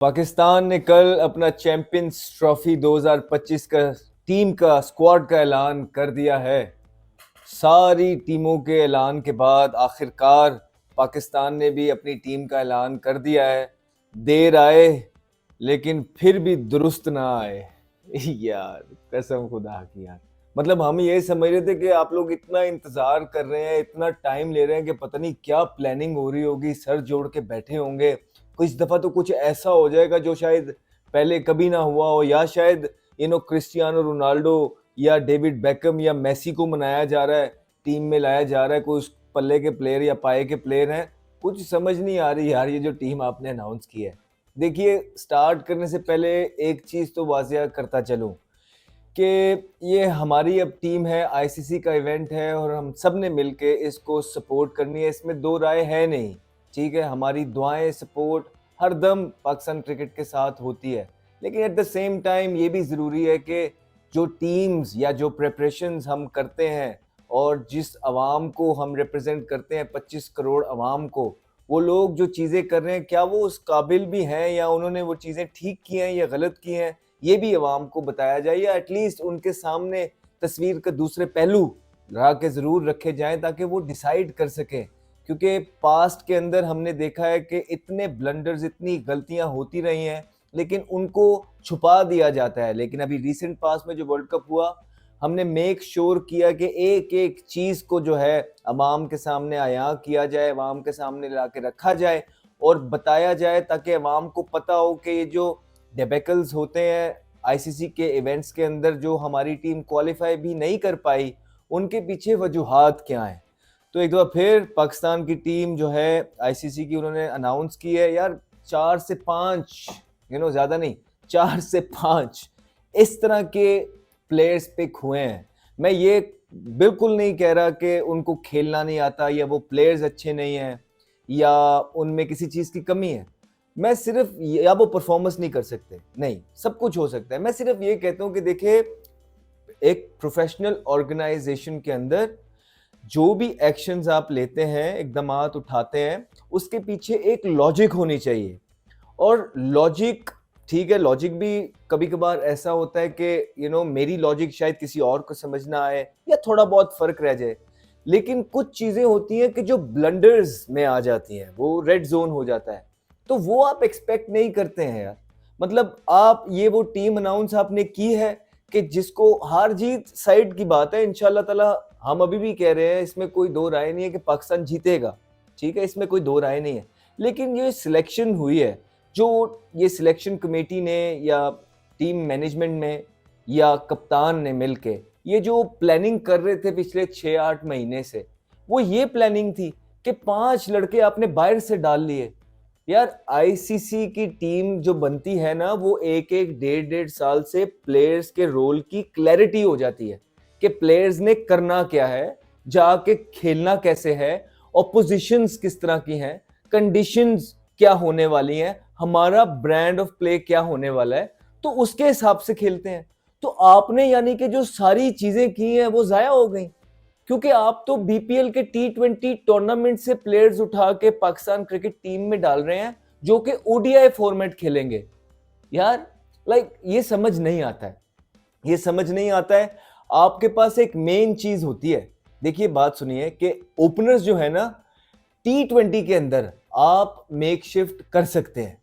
पाकिस्तान ने कल अपना चैंपियंस ट्रॉफी 2025 का टीम का स्क्वाड का ऐलान कर दिया है। सारी टीमों के ऐलान के बाद आखिरकार पाकिस्तान ने भी अपनी टीम का ऐलान कर दिया है। देर आए लेकिन फिर भी दुरुस्त ना आए। यार कसम खुदा की यार, मतलब हम ये समझ रहे थे कि आप लोग इतना इंतजार कर रहे हैं, इतना टाइम ले रहे हैं कि पता नहीं क्या प्लानिंग हो रही होगी, सर जोड़ के बैठे होंगे। इस दफा तो कुछ ऐसा हो जाएगा जो शायद पहले कभी ना हुआ हो, या शायद क्रिस्टियानो रोनाल्डो या डेविड बेकम या मेसी को मनाया जा रहा है, टीम में लाया जा रहा है, कोई उस पल्ले के प्लेयर या पाए के प्लेयर हैं। कुछ समझ नहीं आ रही यार, ये जो टीम आपने अनाउंस की है। देखिए, स्टार्ट करने से पहले एक चीज तो वाजिया करता चलूं कि ये हमारी अब टीम है, आईसीसी का इवेंट है और हम सब ने मिलके इसको सपोर्ट करनी है, इसमें दो राय है नहीं। ठीक है, हमारी दुआएं सपोर्ट हर दम पाकिस्तान क्रिकेट के साथ होती है, लेकिन एट द सेम टाइम ये भी ज़रूरी है कि जो टीम्स या जो प्रेपरेशंस हम करते हैं और जिस आवाम को हम रिप्रेजेंट करते हैं, 25 करोड़ आवाम को, वो लोग जो चीज़ें कर रहे हैं क्या वो उस काबिल भी हैं, या उन्होंने वो चीज़ें ठीक की हैं या गलत की हैं, ये भी आवाम को बताया जाए, या एटलीस्ट उनके सामने तस्वीर के दूसरे पहलू ला के ज़रूर रखे जाएं ताकि वो डिसाइड कर सकें। क्योंकि पास्ट के अंदर हमने देखा है कि इतने ब्लंडर्स, इतनी गलतियां होती रही हैं, लेकिन उनको छुपा दिया जाता है। लेकिन अभी रिसेंट पास्ट में जो वर्ल्ड कप हुआ, हमने मेक श्योर किया कि एक एक चीज़ को जो है अवाम के सामने आया किया जाए, अवाम के सामने ला के रखा जाए और बताया जाए, ताकि अवाम को पता हो कि ये जो डेबेकल्स होते हैं आईसीसी के इवेंट्स के अंदर, जो हमारी टीम क्वालिफाई भी नहीं कर पाई, उनके पीछे वजूहात क्या हैं। तो एक बार फिर पाकिस्तान की टीम जो है आईसीसी की, उन्होंने अनाउंस की है यार 4 से 5, ज़्यादा नहीं, 4 से 5 इस तरह के प्लेयर्स पिक हुए हैं। मैं ये बिल्कुल नहीं कह रहा कि उनको खेलना नहीं आता या वो प्लेयर्स अच्छे नहीं हैं या उनमें किसी चीज़ की कमी है। मैं सिर्फ, या वो परफॉर्मेंस नहीं कर सकते, नहीं, सब कुछ हो सकता है। मैं सिर्फ ये कहता हूँ कि देखिए, एक प्रोफेशनल ऑर्गेनाइजेशन के अंदर जो भी एक्शंस आप लेते हैं, इकदामात उठाते हैं, उसके पीछे एक लॉजिक होनी चाहिए। और लॉजिक, ठीक है, लॉजिक भी कभी कभार ऐसा होता है कि मेरी लॉजिक शायद किसी और को समझ ना आए या थोड़ा बहुत फर्क रह जाए, लेकिन कुछ चीजें होती हैं कि जो ब्लंडर्स में आ जाती हैं, वो रेड जोन हो जाता है, तो वो आप एक्सपेक्ट नहीं करते हैं यार। मतलब आप ये वो टीम अनाउंस आपने की है कि जिसको हार जीत साइड की बात है, इंशाल्लाह ताला हम अभी भी कह रहे हैं, इसमें कोई दो राय नहीं है कि पाकिस्तान जीतेगा, ठीक है, इसमें कोई दो राय नहीं है। लेकिन ये सिलेक्शन हुई है, जो ये सिलेक्शन कमेटी ने या टीम मैनेजमेंट ने या कप्तान ने मिलके ये जो प्लानिंग कर रहे थे पिछले 6-8 महीने से, वो ये प्लानिंग थी कि 5 लड़के आपने बाहर से डाल लिए। यार आईसीसी की टीम जो बनती है ना, वो एक एक डेढ़ डेढ़ साल से प्लेयर्स के रोल की क्लैरिटी हो जाती है कि प्लेयर्स ने करना क्या है, जाके खेलना कैसे है, ऑपोजिशंस किस तरह की हैं, कंडीशंस क्या होने वाली हैं, हमारा ब्रांड ऑफ प्ले क्या होने वाला है, तो उसके हिसाब से खेलते हैं। तो आपने यानी कि जो सारी चीजें की हैं वो जाया हो गई, क्योंकि आप तो बीपीएल के टी20 टूर्नामेंट से प्लेयर्स उठा के पाकिस्तान क्रिकेट टीम में डाल रहे हैं जो कि ओडीआई फॉर्मेट खेलेंगे। यार ये समझ नहीं आता है, ये समझ नहीं आता है। आपके पास एक मेन चीज होती है, देखिए बात सुनिए, कि ओपनर्स जो है ना, टी20 के अंदर आप मेक शिफ्ट कर सकते हैं,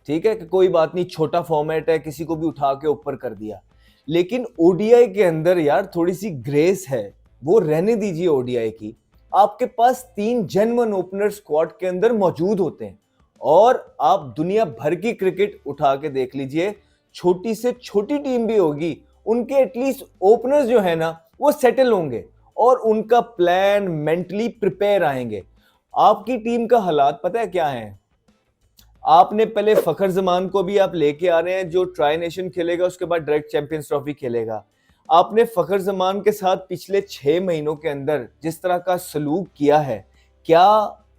ठीक है, कि कोई बात नहीं, छोटा फॉर्मेट है, किसी को भी उठा के ऊपर कर दिया। लेकिन ओडीआई के अंदर यार थोड़ी सी ग्रेस है, वो रहने दीजिए ओडीआई की। आपके पास 3 जेन्युइन ओपनर स्क्वाड के अंदर मौजूद होते हैं, और आप दुनिया भर की क्रिकेट उठा के देख लीजिए, छोटी से छोटी टीम भी होगी, उनके एटलीस्ट ओपनर्स जो है ना वो सेटल होंगे और उनका प्लान मेंटली प्रिपेयर आएंगे। आपकी टीम का हालात पता है क्या है? आपने पहले फखर जमान को भी आप लेके आ रहे हैं जो ट्राई नेशन खेलेगा, उसके बाद डायरेक्ट चैंपियंस ट्रॉफी खेलेगा। आपने फखर जमान के साथ पिछले 6 महीनों के अंदर जिस तरह का सलूक किया है, क्या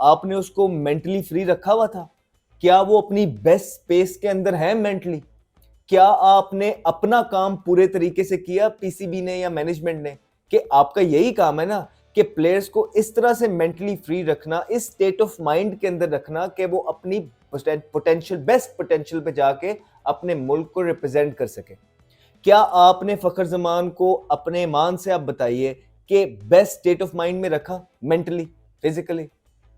आपने उसको मेंटली फ्री रखा हुआ था? क्या वो अपनी बेस्ट स्पेस के अंदर है मेंटली? क्या आपने अपना काम पूरे तरीके से किया, पीसीबी ने या मैनेजमेंट ने? कि आपका यही काम है ना कि प्लेयर्स को इस तरह से मेंटली फ्री रखना, इस स्टेट ऑफ माइंड के अंदर रखना कि वो अपनी पोटेंशियल, बेस्ट पोटेंशियल पे जाके अपने मुल्क को रिप्रेजेंट कर सके। क्या आपने फखर जमान को अपने ईमान से आप बताइए कि बेस्ट स्टेट ऑफ माइंड में रखा मेंटली, फिजिकली?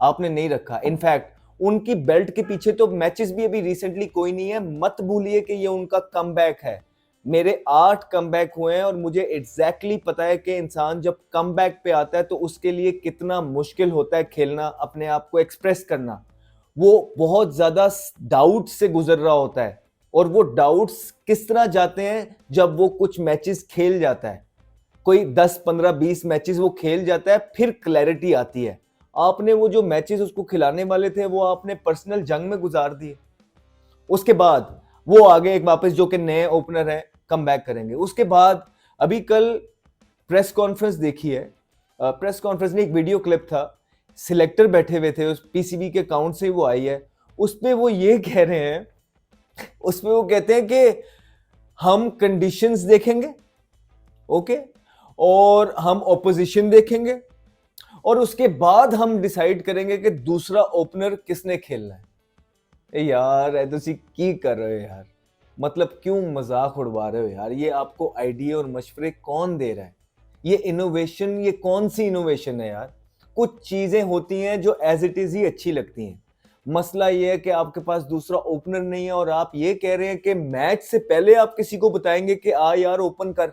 आपने नहीं रखा। इनफैक्ट उनकी बेल्ट के पीछे तो मैचेस भी अभी रिसेंटली कोई नहीं है। मत भूलिए कि ये उनका कमबैक है। मेरे 8 कमबैक हुए हैं और मुझे एग्जैक्टली पता है कि इंसान जब कमबैक पे आता है तो उसके लिए कितना मुश्किल होता है खेलना, अपने आप को एक्सप्रेस करना। वो बहुत ज्यादा डाउट से गुजर रहा होता है और वो डाउट्स किस तरह जाते हैं जब वो कुछ मैचेस खेल जाता है, कोई 10 15 20 मैचेस वो खेल जाता है, फिर क्लैरिटी आती है। आपने वो जो मैचेस उसको खिलाने वाले थे वो आपने पर्सनल जंग में गुजार दिए। उसके बाद वो आगे एक वापस जो कि नए ओपनर है कम बैक करेंगे। उसके बाद अभी कल प्रेस कॉन्फ्रेंस देखी है, प्रेस कॉन्फ्रेंस में एक वीडियो क्लिप था, सिलेक्टर बैठे हुए थे, उस पीसीबी के अकाउंट से वो आई है। उसपे वो ये कह रहे हैं, उसमें वो कहते हैं कि हम कंडीशंस देखेंगे, ओके, और हम ऑपोजिशन देखेंगे और उसके बाद हम डिसाइड करेंगे कि दूसरा ओपनर किसने खेलना है। यार ऐ तुसी की कर रहे हो यार, मतलब क्यों मजाक उड़वा रहे हो यार? ये आपको आइडिया और मशवरे कौन दे रहा है? ये इनोवेशन, ये कौन सी इनोवेशन है यार? कुछ चीजें होती हैं जो एज इट इज ही अच्छी लगती हैं। मसला ये है कि आपके पास दूसरा ओपनर नहीं है और आप ये कह रहे हैं कि मैच से पहले आप किसी को बताएंगे कि आ यार ओपन कर।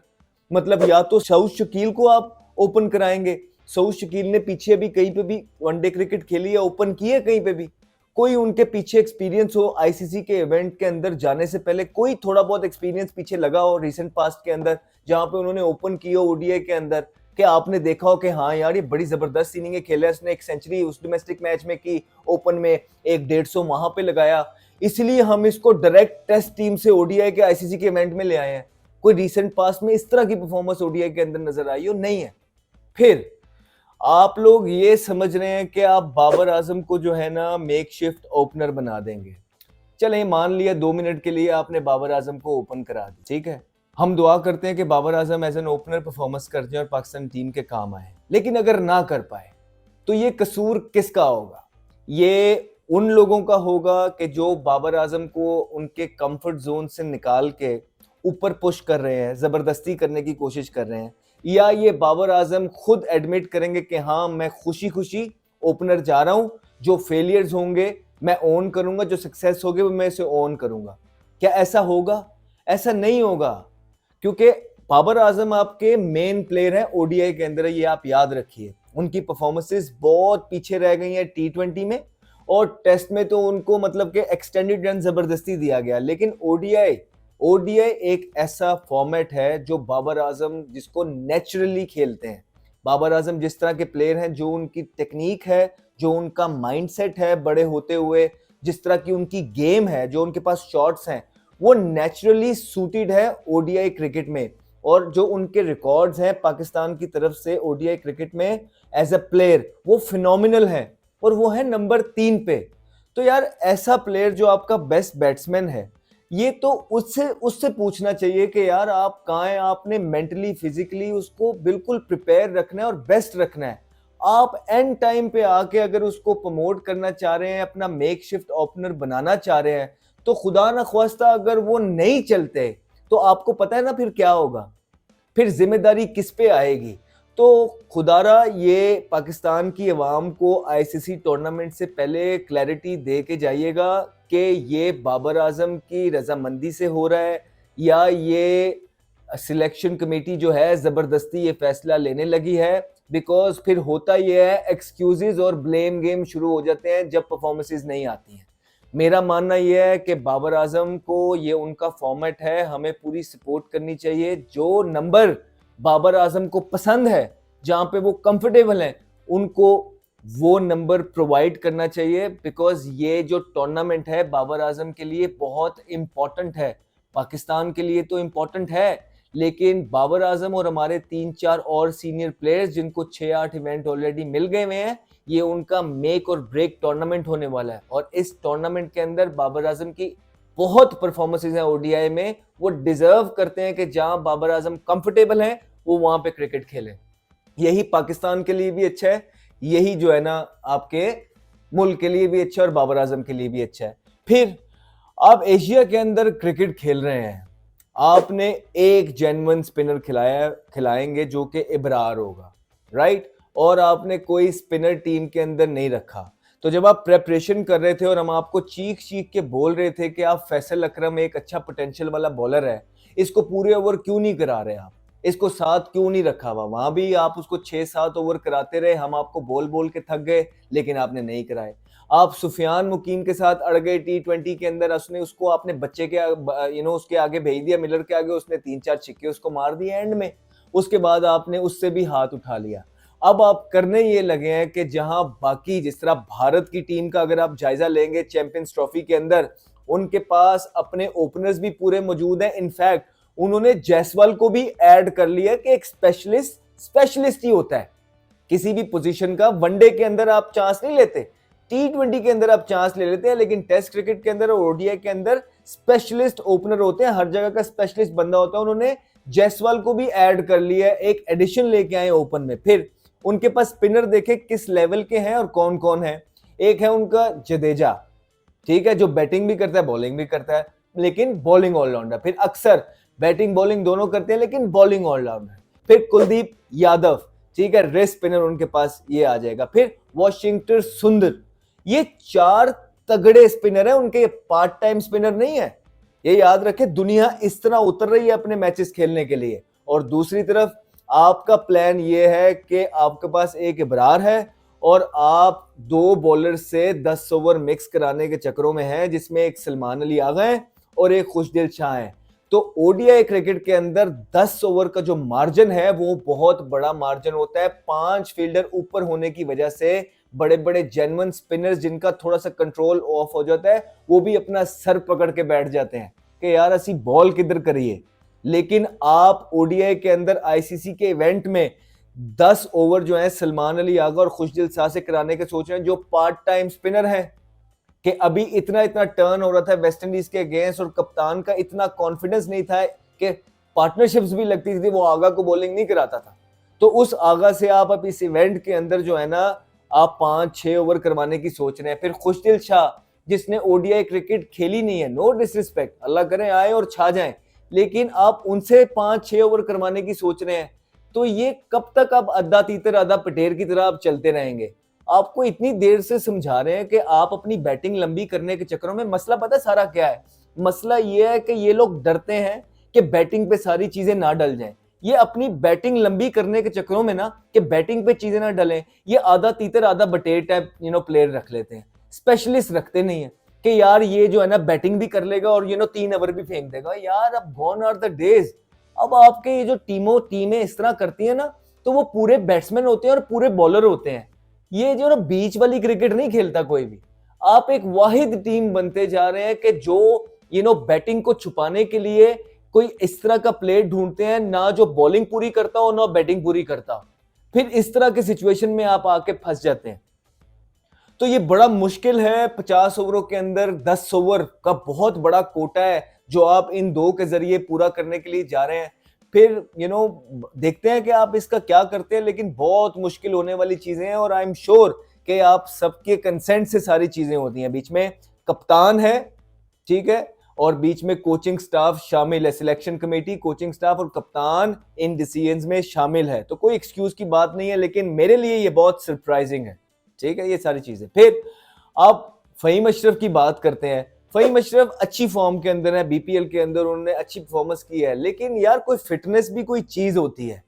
मतलब या तो सऊद शकील को आप ओपन कराएंगे। सऊद शकील ने पीछे भी कहीं पे भी वनडे क्रिकेट खेली है, ओपन की है कहीं पे भी? कोई उनके पीछे एक्सपीरियंस हो आईसीसी के इवेंट के अंदर जाने से पहले, कोई थोड़ा बहुत एक्सपीरियंस पीछे लगा हो रिसेंट पास्ट के अंदर जहां पे उन्होंने ओपन की हो ओडीआई के अंदर, कि आपने देखा हो कि हाँ यार ये बड़ी जबरदस्त इनिंग खेला है, उसने एक सेंचुरी उस डोमेस्टिक मैच में की, ओपन में एक 150 वहां पे लगाया, इसलिए हम इसको डायरेक्ट टेस्ट टीम से ओडीआई के आईसीसी के इवेंट में ले आए हैं। कोई रिसेंट पास्ट में इस तरह की परफॉर्मेंस ओडीआई के अंदर नजर आई हो? नहीं है। फिर आप लोग ये समझ रहे हैं कि आप बाबर आजम को जो है ना मेकशिफ्ट ओपनर बना देंगे। चलें मान लिया 2 मिनट के लिए आपने बाबर आजम को ओपन करा दी, ठीक है। हम दुआ करते हैं कि Babar Azam as an opener performance कर जाए और पाकिस्तान टीम के काम आए। लेकिन अगर ना कर पाए तो ये कसूर किसका होगा? ये उन लोगों का होगा कि जो बाबर आजम को उनके कंफर्ट जोन से निकाल के ऊपर पुश कर रहे हैं, जबरदस्ती करने की कोशिश कर रहे हैं, या ये बाबर आजम खुद एडमिट करेंगे कि हाँ मैं खुशी खुशी ओपनर जा रहा हूं, जो फेलियर्स होंगे मैं ओन करूंगा, जो सक्सेस होगी वो मैं इसे ओन करूंगा। क्या ऐसा होगा? ऐसा नहीं होगा, क्योंकि बाबर आजम आपके मेन प्लेयर हैं ओडीआई के अंदर, ये आप याद रखिए। उनकी परफॉर्मेंसेस बहुत पीछे रह गई हैं टी20 में, और टेस्ट में तो उनको मतलब कि एक्सटेंडेड रन जबरदस्ती दिया गया। लेकिन ओडीआई एक ऐसा फॉर्मेट है जो बाबर आजम जिसको नेचुरली खेलते हैं। बाबर आजम जिस तरह के प्लेयर हैं, जो उनकी टेक्निक है, जो उनका माइंडसेट है बड़े होते हुए, जिस तरह की उनकी गेम है, जो उनके पास शॉट्स हैं, वो नेचुरली सूटेड है ओडीआई क्रिकेट में। और जो उनके रिकॉर्ड्स हैं पाकिस्तान की तरफ से ओडीआई क्रिकेट में एज अ प्लेयर, वो फिनोमिनल है और वो है नंबर 3 पे। तो यार ऐसा प्लेयर जो आपका बेस्ट बैट्समैन है, ये तो उससे पूछना चाहिए कि यार आप कहाँ हैं? आपने मेंटली फिजिकली उसको बिल्कुल प्रिपेयर रखना है और बेस्ट रखना है। आप एंड टाइम पे आके अगर उसको प्रमोट करना चाह रहे हैं, अपना मेकशिफ्ट ओपनर बनाना चाह रहे हैं, तो खुदा न ख्वास्ता अगर वो नहीं चलते तो आपको पता है ना फिर क्या होगा? फिर जिम्मेदारी किस पे आएगी? तो खुदारा ये पाकिस्तान की अवाम को आईसीसी टूर्नामेंट से पहले क्लैरिटी दे के जाइएगा कि ये बाबर आजम की रजामंदी से हो रहा है या ये सिलेक्शन कमेटी जो है जबरदस्ती ये फैसला लेने लगी है। बिकॉज फिर होता ये है, एक्सक्यूजेज और ब्लेम गेम शुरू हो जाते हैं जब परफॉर्मेंसेज नहीं आती हैं। मेरा मानना यह है कि बाबर आजम को ये उनका फॉर्मेट है, हमें पूरी सपोर्ट करनी चाहिए। जो नंबर बाबर आजम को पसंद है, जहां पे वो कंफर्टेबल हैं, उनको वो नंबर प्रोवाइड करना चाहिए। बिकॉज ये जो टूर्नामेंट है बाबर आजम के लिए बहुत इंपॉर्टेंट है, पाकिस्तान के लिए तो इंपॉर्टेंट है, लेकिन बाबर आजम और हमारे 3-4 और सीनियर प्लेयर्स जिनको 6-8 इवेंट ऑलरेडी मिल गए हुए हैं, ये उनका मेक और ब्रेक टूर्नामेंट होने वाला है। और इस टूर्नामेंट के अंदर बाबर आजम की बहुत परफॉर्मेंसेज हैं ओडीआई में, वो डिजर्व करते हैं कि जहां बाबर आजम कंफर्टेबल हैं वो वहां पे क्रिकेट खेलें। यही पाकिस्तान के लिए भी अच्छा है, यही जो है ना आपके मुल्क के लिए भी अच्छा है और बाबर आजम के लिए भी अच्छा है। फिर आप एशिया के अंदर क्रिकेट खेल रहे हैं, आपने एक जेन्युइन स्पिनर खिलाएंगे जो कि इब्रार होगा, राइट, और आपने कोई स्पिनर टीम के अंदर नहीं रखा। तो जब आप प्रेपरेशन कर रहे थे और हम आपको चीख चीख के बोल रहे थे कि आप फैसल अकरम एक अच्छा पोटेंशियल वाला बॉलर है, इसको पूरे ओवर क्यों नहीं करा रहे, आप इसको 7 क्यों नहीं रखा हुआ, वहां भी आप उसको 6-7 ओवर कराते रहे, हम आपको बोल बोल के थक गए लेकिन आपने नहीं कराए। आप सुफियान मुकीम के साथ अड़ गए T20 के अंदर, उसको आपने बच्चे के उसके आगे भेज दिया, मिलर के आगे, उसने 3-4 छिक्के उसको मार दिए एंड में, उसके बाद आपने उससे भी हाथ उठा लिया। अब आप करने ये लगे हैं कि जहां बाकी, जिस तरह भारत की टीम का अगर आप जायजा लेंगे चैंपियंस ट्रॉफी के अंदर, उनके पास अपने ओपनर्स भी पूरे मौजूद हैं, इनफैक्ट उन्होंने जायसवाल को भी ऐड कर लिया कि एक स्पेशलिस्ट ही होता है किसी भी पोजीशन का। वनडे के अंदर आप चांस नहीं लेते, T20 के अंदर आप चांस ले लेते हैं, लेकिन टेस्ट क्रिकेट के अंदर और ओडीआई के अंदर स्पेशलिस्ट ओपनर होते हैं, हर जगह का स्पेशलिस्ट बंदा होता है। उन्होंने जायसवाल को भी ऐड कर लिया, एक एडिशन लेके आए ओपन में। फिर उनके पास स्पिनर देखे किस लेवल के हैं और कौन कौन है। एक है उनका जडेजा, ठीक है, जो बैटिंग भी करता है बॉलिंग भी करता है, लेकिन बॉलिंग ऑलराउंडर। फिर अक्सर बैटिंग बॉलिंग दोनों करते हैं लेकिन बॉलिंग ऑलराउंडर। फिर कुलदीप यादव, ठीक है, रेस्ट स्पिनर उनके पास ये आ जाएगा। फिर वाशिंगटन सुंदर, ये 4 तगड़े स्पिनर है, उनके पार्ट टाइम स्पिनर नहीं है। ये याद रखे, दुनिया इस तरह उतर रही है अपने मैचेस खेलने के लिए। और दूसरी तरफ आपका प्लान ये है कि आपके पास एक इब्रार है और आप 2 बॉलर से 10 ओवर मिक्स कराने के चक्रों में हैं, जिसमें एक सलमान अली आगा है और एक खुशदिल शाह है। तो ओडीआई क्रिकेट के अंदर 10 ओवर का जो मार्जिन है वो बहुत बड़ा मार्जिन होता है। 5 फील्डर ऊपर होने की वजह से बड़े बड़े जेन्युइन स्पिनर्स जिनका थोड़ा सा कंट्रोल ऑफ हो जाता है, वो भी अपना सर पकड़ के बैठ जाते हैं कि यार असी बॉल किधर करिए। लेकिन आप ओडीआई के अंदर आईसीसी के इवेंट में 10 ओवर जो है सलमान अली आगा और खुशदिल शाह से कराने के सोच रहे हैं, जो पार्ट टाइम स्पिनर है। कि अभी इतना टर्न हो रहा था वेस्ट इंडीज के अगेंस्ट और कप्तान का इतना कॉन्फिडेंस नहीं था कि पार्टनरशिप्स भी लगती थी, वो आगा को बॉलिंग नहीं कराता था। तो उस आगा से आप अब इस इवेंट के अंदर जो है ना आप 5-6 ओवर करवाने की सोच रहे हैं। फिर खुशदिल शाह, जिसने ओडीआई क्रिकेट खेली नहीं है, नो डिसरिस्पेक्ट, अल्लाह करे आए और छा जाएं, लेकिन आप उनसे 5-6 ओवर करवाने की सोच रहे हैं। तो ये कब तक आप अद्धा तीतर आधा पटेर की तरह आप चलते रहेंगे। आपको इतनी देर से समझा रहे हैं कि आप अपनी बैटिंग लंबी करने के चक्करों में, मसला पता है सारा क्या है, मसला ये है कि ये लोग डरते हैं कि बैटिंग पे सारी चीजें ना डल जाएं। ये अपनी बैटिंग लंबी करने के चक्करों में ना कि बैटिंग पे चीजें ना डलें, ये आधा तीतर आधा बटेर टाइप प्लेयर रख लेते हैं, स्पेशलिस्ट रखते नहीं है कि यार ये जो है ना बैटिंग भी कर लेगा और 3 ओवर भी फेंक देगा। यार अब गॉन आर द डेज। अब आपके ये जो टीमें इस तरह करती है ना, तो वो पूरे बैट्समैन होते हैं और पूरे बॉलर होते हैं। ये जो ना बीच वाली क्रिकेट नहीं खेलता कोई भी। आप एक वाहिद टीम बनते जा रहे हैं कि जो बैटिंग को छुपाने के लिए कोई इस तरह का प्लेयर ढूंढते हैं, ना जो बॉलिंग पूरी करता हो ना बैटिंग पूरी करता हो। फिर इस तरह के सिचुएशन में आप आके फंस जाते हैं। तो ये बड़ा मुश्किल है। 50 ओवरों के अंदर 10 ओवर का बहुत बड़ा कोटा है जो आप इन 2 के जरिए पूरा करने के लिए जा रहे हैं। फिर देखते हैं कि आप इसका क्या करते हैं, लेकिन बहुत मुश्किल होने वाली चीजें हैं और आई एम श्योर कि आप सबके कंसेंट से सारी चीजें होती हैं। बीच में कप्तान है, ठीक है, और बीच में कोचिंग स्टाफ शामिल है, सिलेक्शन कमेटी, कोचिंग स्टाफ और कप्तान इन डिसीजंस में शामिल है। तो कोई एक्सक्यूज की बात नहीं है, लेकिन मेरे लिए ये बहुत सरप्राइजिंग है, ठीक है, ये सारी चीजें। फिर आप फहीम अशरफ की बात करते हैं। फहीम अशरफ अच्छी फॉर्म के अंदर है, बीपीएल के अंदर उन्होंने अच्छी परफॉर्मेंस की है, लेकिन यार कोई फिटनेस भी कोई चीज होती है।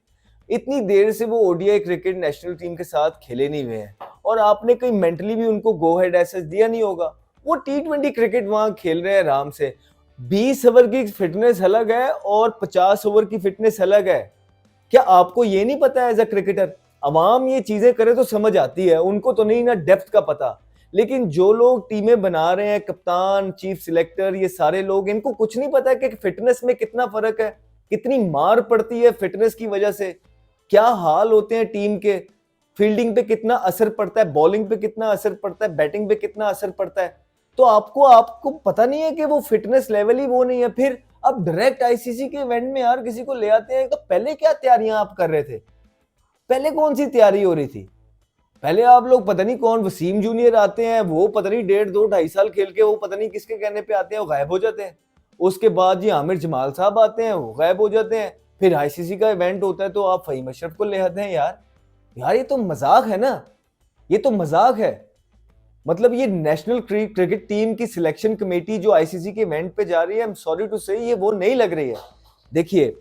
इतनी देर से वो ओडीआई क्रिकेट नेशनल टीम के साथ खेले नहीं हुए हैं और आपने कोई मेंटली भी उनको गो हेड एसेस दिया नहीं होगा। वो T20 क्रिकेट वहां खेल रहे हैं आराम से। 20 ओवर की फिटनेस अलग है और 50 ओवर की फिटनेस अलग है। क्या आपको ये नहीं पता एज अ क्रिकेटर? अवाम ये चीजें करे तो समझ आती है, उनको तो नहीं ना डेप्थ का पता। लेकिन जो लोग टीमें बना रहे हैं, कप्तान, चीफ सिलेक्टर, ये सारे लोग, इनको कुछ नहीं पता कि फिटनेस में कितना फर्क है, कितनी मार पड़ती है फिटनेस की वजह से, क्या हाल होते हैं टीम के, फील्डिंग पे कितना असर पड़ता है, बॉलिंग पे कितना असर पड़ता है, बैटिंग पे कितना असर पड़ता है। तो आपको पता नहीं है कि वो फिटनेस लेवल ही वो नहीं है। फिर अब डायरेक्ट आईसीसी के इवेंट में यार किसी को ले आते हैं, तो पहले क्या तैयारियां आप कर रहे थे? पहले कौन सी तैयारी हो रही थी? पहले आप लोग पता नहीं कौन वसीम जूनियर आते हैं, वो पता नहीं 1.5 2 2.5 साल खेल के वो पता नहीं किसके कहने पे आते हैं, वो गायब हो जाते हैं। उसके बाद जी आमिर जमाल साहब आते हैं, वो गायब हो जाते हैं। फिर आईसीसी का इवेंट होता है तो आप फहीम अशरफ को ले आते हैं। यार ये तो मजाक है ना, ये तो मजाक है। मतलब ये नेशनल क्रिकेट टीम की सिलेक्शन कमेटी जो आईसीसी के इवेंट पे जा रही है, आई एम सॉरी टू से, ये वो नहीं लग रही है। देखिए,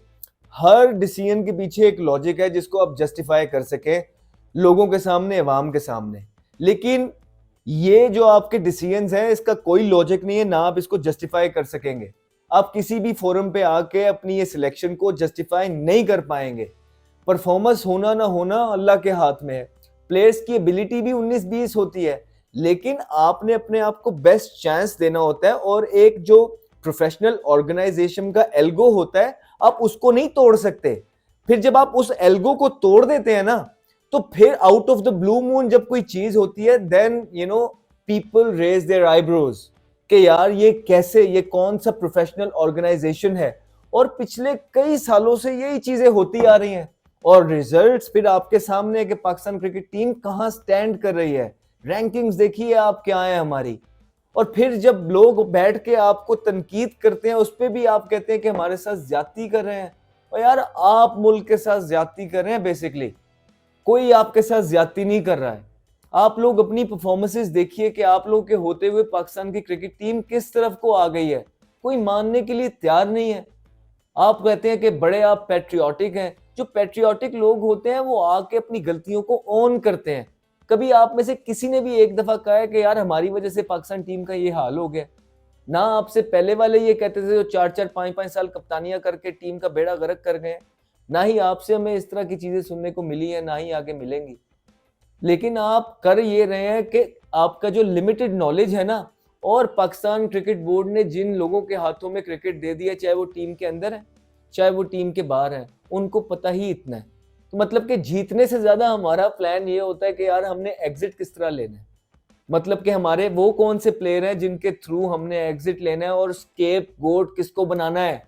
हर डिसीजन के पीछे एक लॉजिक है जिसको आप जस्टिफाई कर सके लोगों के सामने, अवाम के सामने। लेकिन ये जो आपके डिसीजंस हैं, इसका कोई लॉजिक नहीं है, ना आप इसको जस्टिफाई कर सकेंगे। आप किसी भी फोरम पे आके अपनी ये सिलेक्शन को जस्टिफाई नहीं कर पाएंगे। परफॉर्मेंस होना ना होना अल्लाह के हाथ में है। प्लेयर्स की एबिलिटी भी 19-20 होती है, लेकिन आपने अपने आप को बेस्ट चांस देना होता है। और एक जो प्रोफेशनल ऑर्गेनाइजेशन का एल्गो होता है, आप उसको नहीं तोड़ सकते। फिर जब आप उस एल्गो को तोड़ देते हैं ना, तो फिर out of the blue moon जब कोई चीज होती है, then people raise their eyebrows कि यार ये कैसे, ये कौन सा प्रोफेशनल ऑर्गेनाइजेशन है। और पिछले कई सालों से यही चीजें होती आ रही हैं, और रिजल्ट्स फिर आपके सामने है कि पाकिस्तान क्रिकेट टीम कहां स्टैंड कर रही है। रैंकिंग्स देखिए आप क्या है हमारी। और फिर जब लोग बैठ के आपको तनकीद करते हैं, उस पर भी आप कहते हैं कि हमारे साथ ज्यादती कर रहे हैं। और यार आप मुल्क के साथ ज्यादती कर रहे हैं बेसिकली, कोई आपके साथ ज्यादती नहीं कर रहा है। आप लोग अपनी परफॉर्मेंसेस देखिए कि आप लोग के होते हुए पाकिस्तान की क्रिकेट टीम किस तरफ को आ गई है, कोई मानने के लिए तैयार नहीं है। आप कहते हैं कि बड़े आप पैट्रियोटिक हैं। जो पैट्रियोटिक लोग होते हैं वो आके अपनी गलतियों को ओन करते हैं। कभी आप में से किसी ने भी एक दफा कहा है कि यार हमारी वजह से पाकिस्तान टीम का ये हाल हो गया? ना आपसे पहले वाले ये कहते थे जो 4-4 5-5 साल कप्तानियां करके टीम का बेड़ा गर्क कर गए, ना ही आपसे हमें इस तरह की चीजें सुनने को मिली है, ना ही आगे मिलेंगी। लेकिन आप कर ये रहे हैं कि आपका जो लिमिटेड नॉलेज है ना, और पाकिस्तान क्रिकेट बोर्ड ने जिन लोगों के हाथों में क्रिकेट दे दिया, चाहे वो टीम के अंदर है चाहे वो टीम के बाहर है, उनको पता ही इतना है। तो मतलब कि जीतने से ज्यादा हमारा प्लान ये होता है कि यार हमने एग्जिट किस तरह लेना है। मतलब कि हमारे वो कौन से प्लेयर हैं जिनके थ्रू हमने एग्जिट लेना है, और स्केप गोट किसको बनाना है।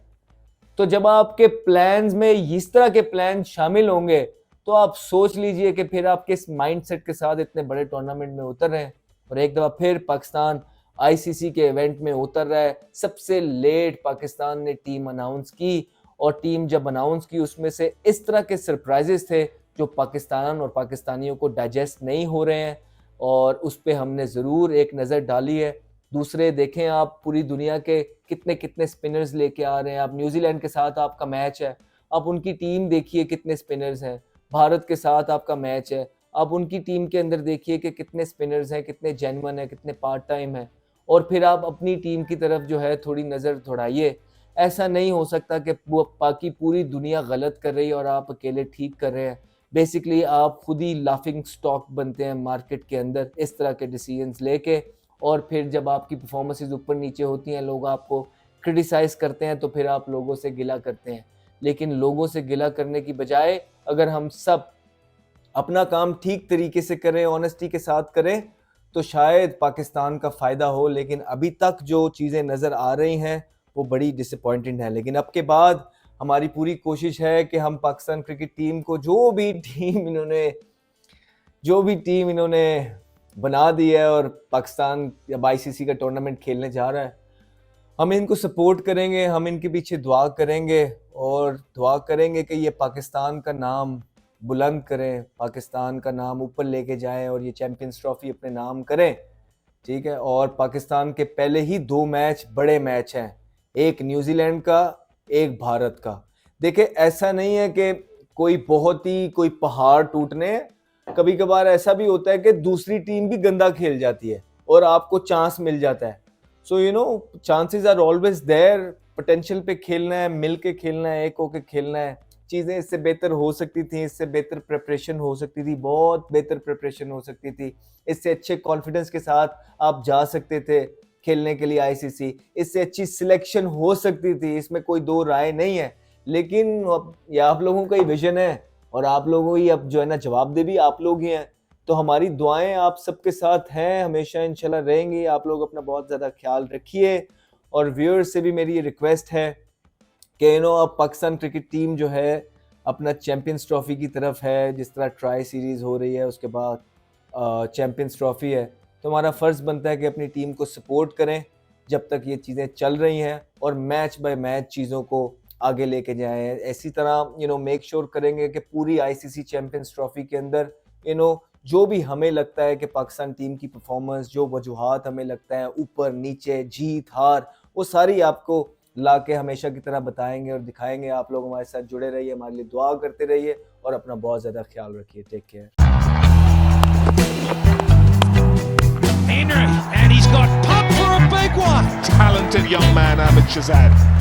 तो जब आपके प्लान्स में इस तरह के प्लान शामिल होंगे, तो आप सोच लीजिए कि फिर आप किस माइंडसेट के साथ इतने बड़े टूर्नामेंट में उतर रहे हैं। और एक दफा फिर पाकिस्तान आईसीसी के इवेंट में उतर रहा है। सबसे लेट पाकिस्तान ने टीम अनाउंस की, और टीम जब अनाउंस की उसमें से इस तरह के सरप्राइजेस थे जो पाकिस्तान और पाकिस्तानियों को डाइजेस्ट नहीं हो रहे हैं, और उस पर हमने ज़रूर एक नज़र डाली है। दूसरे देखें आप, पूरी दुनिया के कितने कितने स्पिनर्स लेके आ रहे हैं। आप न्यूजीलैंड के साथ आपका मैच है, आप उनकी टीम देखिए कितने स्पिनर्स हैं। भारत के साथ आपका मैच है, आप उनकी टीम के अंदर देखिए कि कितने स्पिनर्स हैं, कितने जेन्युइन हैं, कितने पार्ट टाइम हैं। और फिर आप अपनी टीम की तरफ जो है थोड़ी नज़र दौड़ाइए। ऐसा नहीं हो सकता कि बाकी पूरी दुनिया गलत कर रही है और आप अकेले ठीक कर रहे हैं। बेसिकली आप खुद ही लाफिंग स्टॉक बनते हैं मार्केट के अंदर इस तरह के डिसीजंस लेके। और फिर जब आपकी परफॉर्मेंसेस ऊपर नीचे होती हैं, लोग आपको क्रिटिसाइज करते हैं, तो फिर आप लोगों से गिला करते हैं। लेकिन लोगों से गिला करने की बजाय अगर हम सब अपना काम ठीक तरीके से करें, ऑनेस्टी के साथ करें, तो शायद पाकिस्तान का फ़ायदा हो। लेकिन अभी तक जो चीज़ें नज़र आ रही हैं वो बड़ी डिसअपॉइंटिंग है। लेकिन अब के बाद हमारी पूरी कोशिश है कि हम पाकिस्तान क्रिकेट टीम को जो भी टीम इन्होंने बना दी है, और पाकिस्तान जब आईसीसी का टूर्नामेंट खेलने जा रहा है, हम इनको सपोर्ट करेंगे, हम इनके पीछे दुआ करेंगे, और दुआ करेंगे कि ये पाकिस्तान का नाम बुलंद करें, पाकिस्तान का नाम ऊपर लेके जाएं, और ये चैंपियंस ट्रॉफी अपने नाम करें। ठीक है। और पाकिस्तान के पहले ही 2 मैच बड़े मैच हैं, एक न्यूजीलैंड का, एक भारत का। देखिए ऐसा नहीं है कि कोई पहाड़ टूटने, कभी कभार ऐसा भी होता है कि दूसरी टीम भी गंदा खेल जाती है और आपको चांस मिल जाता है। So chances are always there. Potential पे खेलना है, मिल के खेलना है, एक होके खेलना है। चीज़ें इससे बेहतर हो सकती थी, इससे बेहतर प्रिपरेशन हो सकती थी, बहुत बेहतर प्रिपरेशन हो सकती थी। इससे अच्छे कॉन्फिडेंस के साथ आप जा सकते थे खेलने के लिए आईसीसी। इससे अच्छी सिलेक्शन हो सकती थी, इसमें कोई दो राय नहीं है। लेकिन ये आप लोगों का ही विजन है, और आप लोगों ही अब जो है ना जवाबदेह भी आप लोग ही हैं। तो हमारी दुआएं आप सबके साथ हैं, हमेशा इंशाल्लाह रहेंगी। आप लोग अपना बहुत ज़्यादा ख्याल रखिए। और व्यूअर्स से भी मेरी ये रिक्वेस्ट है कि अब पाकिस्तान क्रिकेट टीम जो है अपना चैंपियंस ट्रॉफी की तरफ है, जिस तरह ट्राई सीरीज़ हो रही है उसके बाद चैंपियंस ट्रॉफी है, तो हमारा फ़र्ज़ बनता है कि अपनी टीम को सपोर्ट करें जब तक ये चीज़ें चल रही हैं और मैच बाय मैच चीज़ों को आगे लेके जाएं। इसी तरह मेक श्योर करेंगे कि पूरी आईसीसी चैंपियंस ट्रॉफी के अंदर जो भी हमें लगता है कि पाकिस्तान टीम की परफॉर्मेंस, जो वजूहात हमें लगता है ऊपर नीचे, जीत हार, वो सारी आपको ला के हमेशा की तरह बताएंगे और दिखाएंगे। आप लोग हमारे साथ जुड़े रहिए, हमारे लिए दुआ करते रहिए और अपना बहुत ज़्यादा ख्याल रखिए। Take care. Henry, and he's got pumped for a big one. Talented young man, Ahmed Shazad.